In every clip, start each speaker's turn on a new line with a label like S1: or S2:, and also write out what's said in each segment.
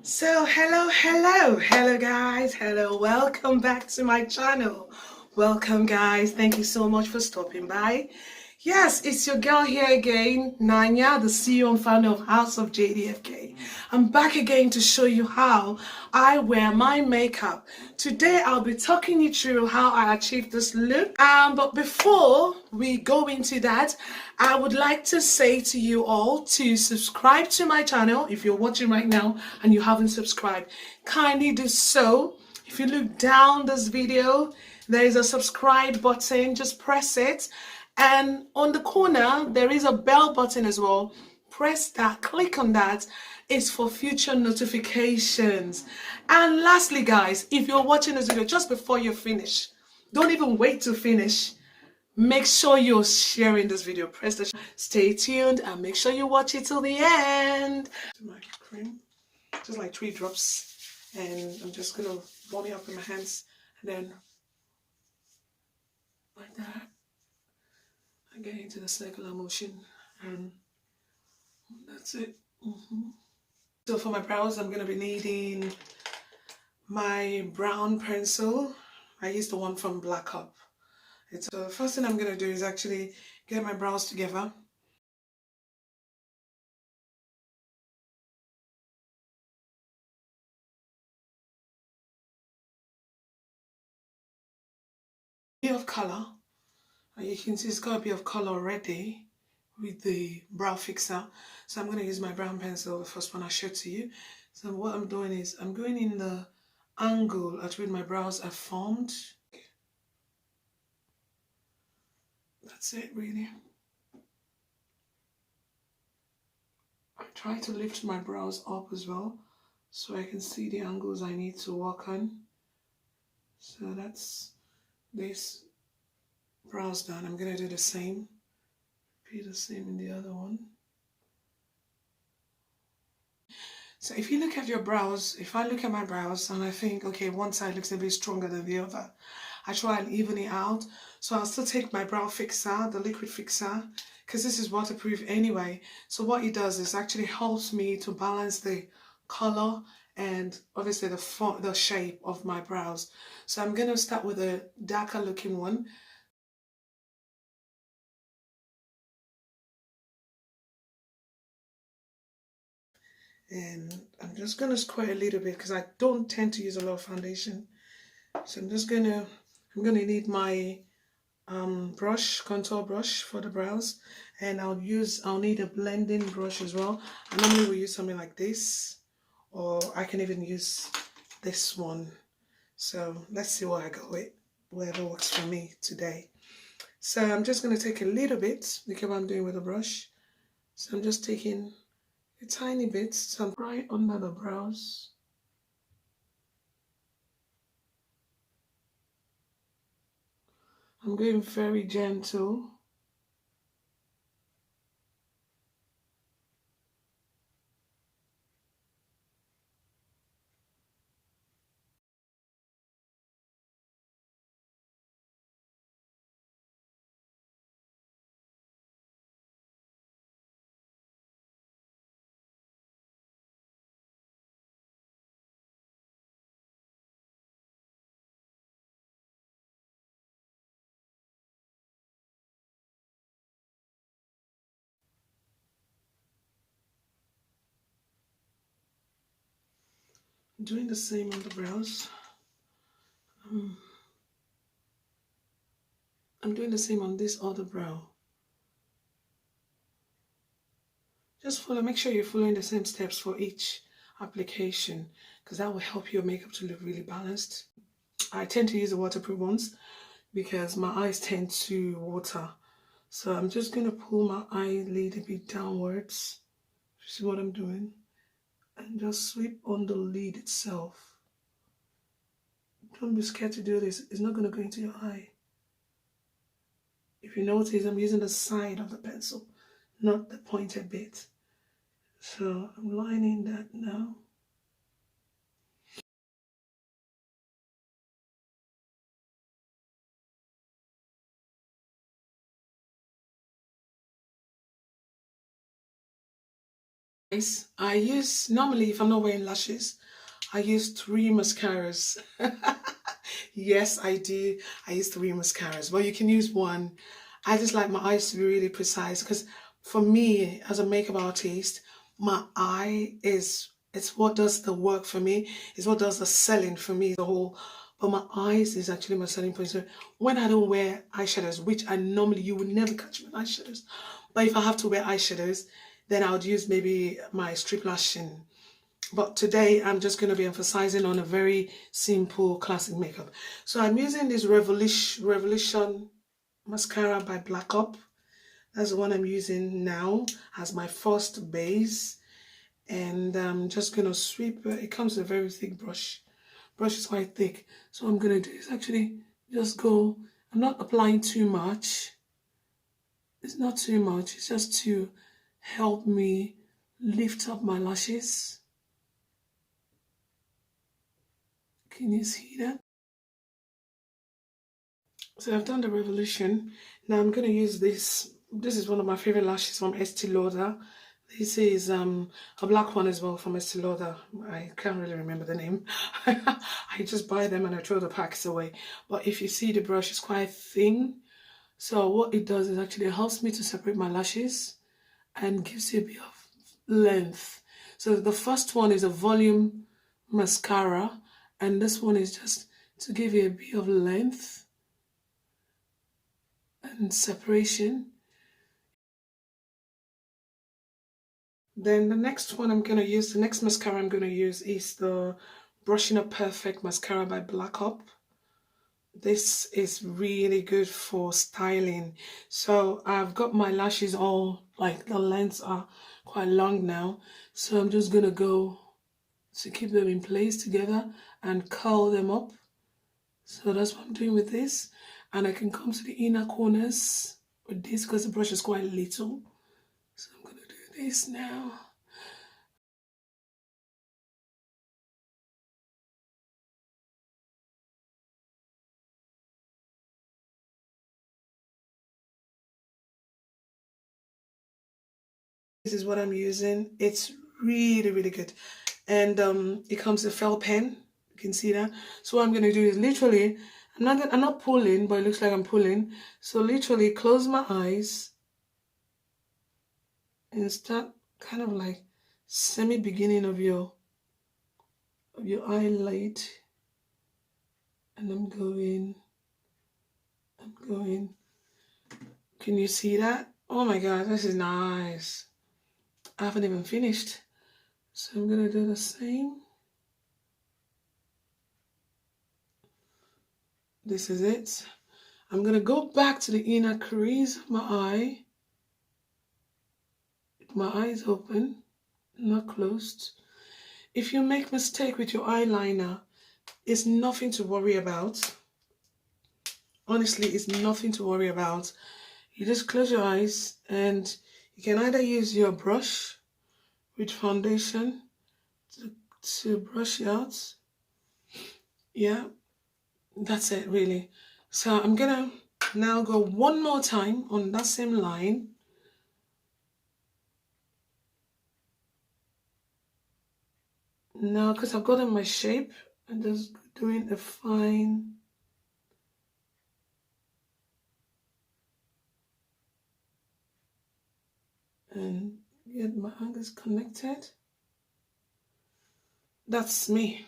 S1: So hello guys, welcome back to my channel. Welcome guys, thank you so much for stopping by. Yes, it's your girl here again, Nanya, the CEO and founder of House of Jdfk. I'm back again to show you how I wear my makeup. Today I'll be talking you through how I achieved this look. But before we go into that, I would like to say to you all to subscribe to my channel. If you're watching right now and you haven't subscribed, kindly do so. If you look down this video, there is a subscribe button, just press it. And on the corner, there is a bell button as well. Press that, click on that. It's for future notifications. And lastly, guys, if you're watching this video just before you finish, don't even wait to finish. Make sure you're sharing this video. Press the stay tuned and make sure you watch it till the end. My cream, just like 3 drops, and I'm just gonna warm it up in my hands, and then like that. I get into the circular motion, and that's it. So for my brows, I'm gonna be needing my brown pencil. I use the one from Blackup. So the first thing I'm gonna do is actually get my brows together. Bit of color. You can see it's got a bit of color already with the brow fixer. So I'm going to use my brown pencil, the first one I showed to you. So what I'm doing is I'm going in the angle at which my brows are formed. That's it really. I try to lift my brows up as well so I can see the angles I need to work on. So that's this brows done. I'm going to do the same. Repeat the same in the other one. So if you look at your brows, if I look at my brows and I think, okay, one side looks a bit stronger than the other, I try and even it out. So I'll still take my brow fixer, the liquid fixer, because this is waterproof anyway. So what it does is actually helps me to balance the color and obviously the shape of my brows. So I'm going to start with a darker looking one. And I'm just going to square a little bit because I don't tend to use a lot of foundation. So I'm going to need my brush, contour brush for the brows, and I'll need a blending brush as well. I normally will use something like this, or I can even use this one. So let's see what I go with, whatever works for me today. So I'm just going to take a little bit, look at what I'm doing with the brush. So I'm just taking a tiny bit, so right under the brows. I'm going very gentle. Doing the same on the brows. I'm doing the same on this other brow. Just make sure you're following the same steps for each application, because that will help your makeup to look really balanced. I tend to use the waterproof ones because my eyes tend to water. So I'm just going to pull my eyelid a bit downwards. See what I'm doing? And just sweep on the lid itself. Don't be scared to do this. It's not going to go into your eye. If you notice, I'm using the side of the pencil, not the pointed bit. So I'm lining that now. I use, normally if I'm not wearing lashes, I use 3 mascaras. Yes, I do. I use 3 mascaras, but you can use one. I just like my eyes to be really precise because for me, as a makeup artist, my eye is it's what does the work for me. It's what does the selling for me, the whole. But my eyes is actually my selling point. So when I don't wear eyeshadows, which I normally you would never catch me with eyeshadows, but if I have to wear eyeshadows, then I would use maybe my strip lash. But today I'm just going to be emphasizing on a very simple classic makeup. So I'm using this Revolution mascara by Blackup. That's the one I'm using now as my first base. And I'm just going to sweep it. It comes with a very thick brush. Brush is quite thick. So I'm going to do is actually just go. I'm not applying too much. It's not too much. It's just to help me lift up my lashes. Can you see that? So I've done the Revolution. Now I'm going to use this. This is one of my favorite lashes from Estee Lauder. This is a black one as well from Estee Lauder. I can't really remember the name. I just buy them and I throw the packs away. But if you see the brush, it's quite thin. So what it does is actually helps me to separate my lashes and gives you a bit of length. So the first one is a volume mascara, and this one is just to give you a bit of length and separation. Then the next one I'm going to use, the next mascara I'm going to use is the Brushing Up Perfect mascara by Blackup. This is really good for styling. So I've got my lashes all, like the lengths are quite long now. So I'm just going to go to keep them in place together and curl them up. So that's what I'm doing with this. And I can come to the inner corners with this because the brush is quite little. So I'm going to do this now. This is what I'm using. It's really, really good. And it comes with a felt pen. You can see that. So what I'm going to do is literally, I'm not pulling, but it looks like I'm pulling. So literally close my eyes and start kind of like semi-beginning of your eyelid. And I'm going. Can you see that? Oh my God, this is nice. I haven't even finished. So I'm going to do the same. This is it. I'm going to go back to the inner crease of my eye. My eyes open, not closed. If you make mistake with your eyeliner, it's nothing to worry about. Honestly, it's nothing to worry about. You just close your eyes and you can either use your brush with foundation to brush it out. Yeah, that's it really. So I'm gonna now go one more time on that same line. Now, because I've gotten my shape, I'm just doing a fine and get my angles connected. That's me.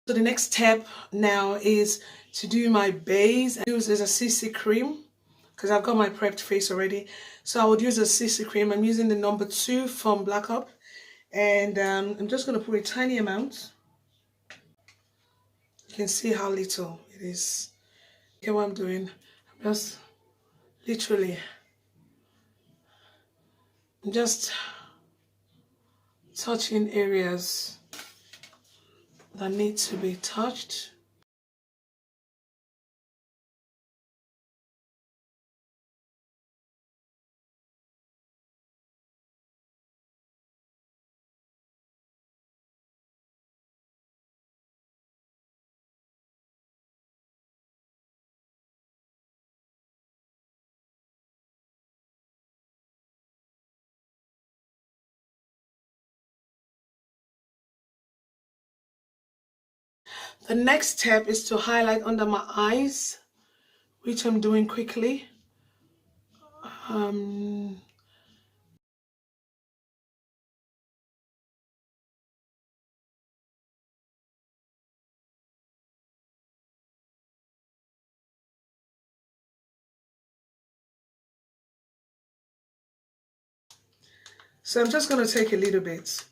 S1: So the next step now is to do my base and use as a CC cream because I've got my prepped face already. So I would use a CC cream. I'm using the number 2 from Blackup, and I'm just going to put a tiny amount. You can see how little it is. Okay, what I'm doing, I'm just literally just touching areas that need to be touched. The next step is to highlight under my eyes, which I'm doing quickly. So I'm just going to take a little bit,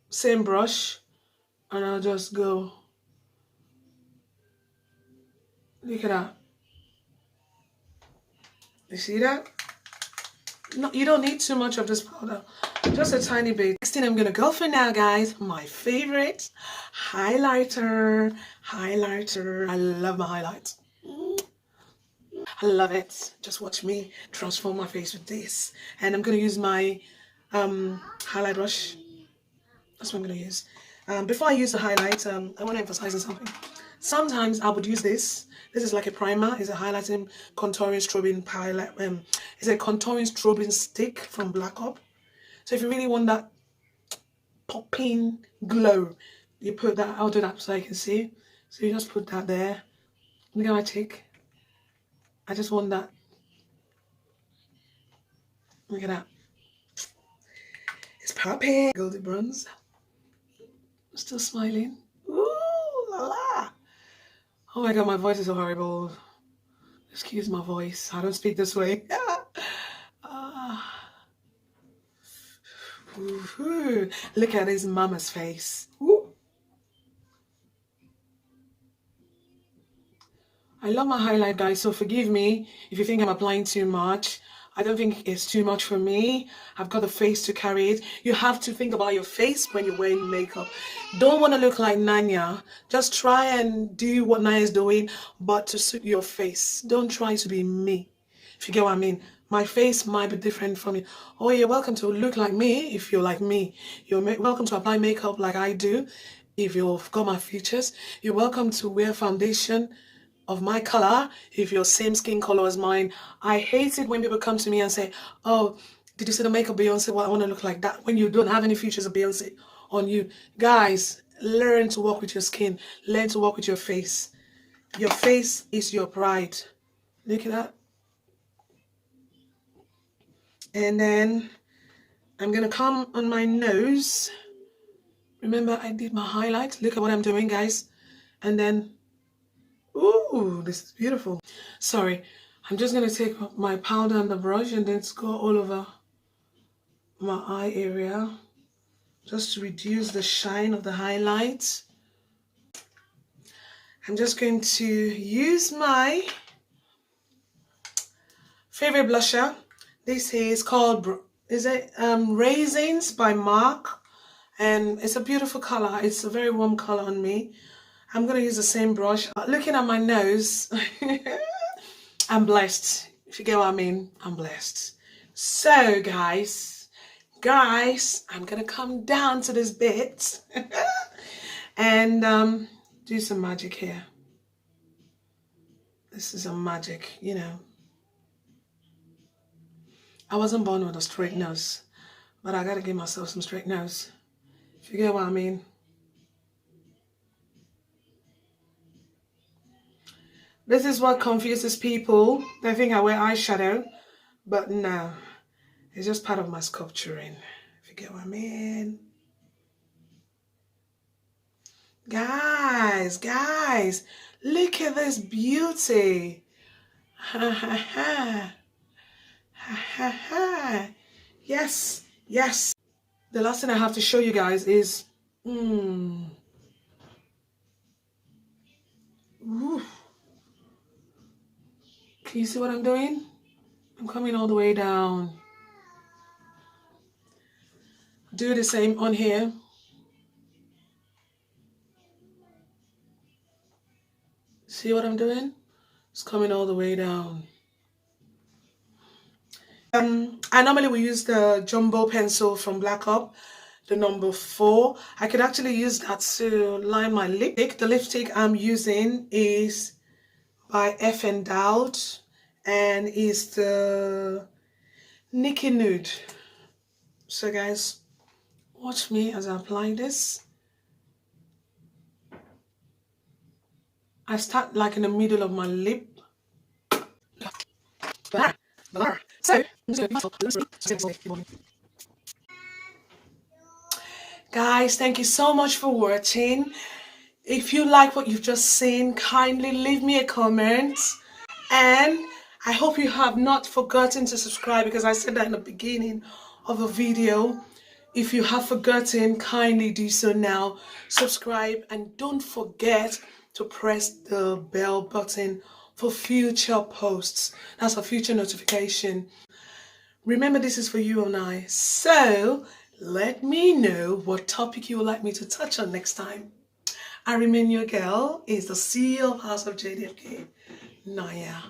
S1: same brush, and I'll just go. Look at that. You see that? No, you don't need too much of this powder, just a tiny bit. Next thing I'm gonna go for now, guys, my favorite highlighter. I love my highlights. I love it. Just watch me transform my face with this. And I'm gonna use my highlight brush. That's what I'm gonna use. Before I use the highlight, I want to emphasize on something. Sometimes I would use this. This is like a primer. It's a highlighting contouring strobing highlight. It's a contouring strobing stick from Blackup. So if you really want that popping glow, you put that. I'll do that so I can see. So you just put that there. Look at my cheek. I just want that. Look at that. It's popping. Goldy bronze. Still smiling. Ooh la la. Oh my god, my voice is so horrible. Excuse my voice. I don't speak this way. Look at his mama's face. Ooh. I love my highlight, guys, so forgive me if you think I'm applying too much. I don't think it's too much for me. I've got the face to carry it. You have to think about your face when you're wearing makeup. Don't want to look like Nanya. Just try and do what Nanya is doing, but to suit your face. Don't try to be me, if you get what I mean. My face might be different from you. Oh, you're welcome to look like me if you're like me. You're welcome to apply makeup like I do if you've got my features. You're welcome to wear foundation of my color if you're same skin color as mine. I hate it when people come to me and say, oh, did you see the makeup Beyonce? Well, I want to look like that, when you don't have any features of Beyonce on you. Guys, learn to work with your skin. Learn to work with your face. Your face is your pride. Look at that. And then I'm gonna come on my nose. Remember, I did my highlight. Look at what I'm doing, guys. And then, ooh, this is beautiful. Sorry, I'm just gonna take my powder and the brush and then go all over my eye area, just to reduce the shine of the highlights. I'm just going to use my favorite blusher. This is called, Raisins by Mark. And it's a beautiful color. It's a very warm color on me. I'm going to use the same brush. Looking at my nose, I'm blessed. If you get what I mean, I'm blessed. So guys, I'm going to come down to this bit and do some magic here. This is a magic, you know. I wasn't born with a straight nose, but I got to give myself some straight nose. If you get what I mean. This is what confuses people. They think I wear eyeshadow, but no. It's just part of my sculpturing, if you get what I mean. Guys, look at this beauty. Ha ha ha. Ha ha ha. Yes. The last thing I have to show you guys is Ooh. Can you see what I'm doing? I'm coming all the way down. Do the same on here. See what I'm doing? It's coming all the way down. I normally will use the jumbo pencil from Blackup, the number 4. I could actually use that to line my lipstick. The lipstick I'm using is by FENDOWED and is the Nikki Nude. So guys, watch me as I apply this. I start like in the middle of my lip. So, guys, thank you so much for watching. If you like what you've just seen, kindly leave me a comment. And I hope you have not forgotten to subscribe, because I said that in the beginning of the video. If you have forgotten, kindly do so now. Subscribe and don't forget to press the bell button for future posts. That's a future notification. Remember, this is for you and I. So let me know what topic you would like me to touch on next time. I remain your girl, is the CEO of House of Jdfk, Naya.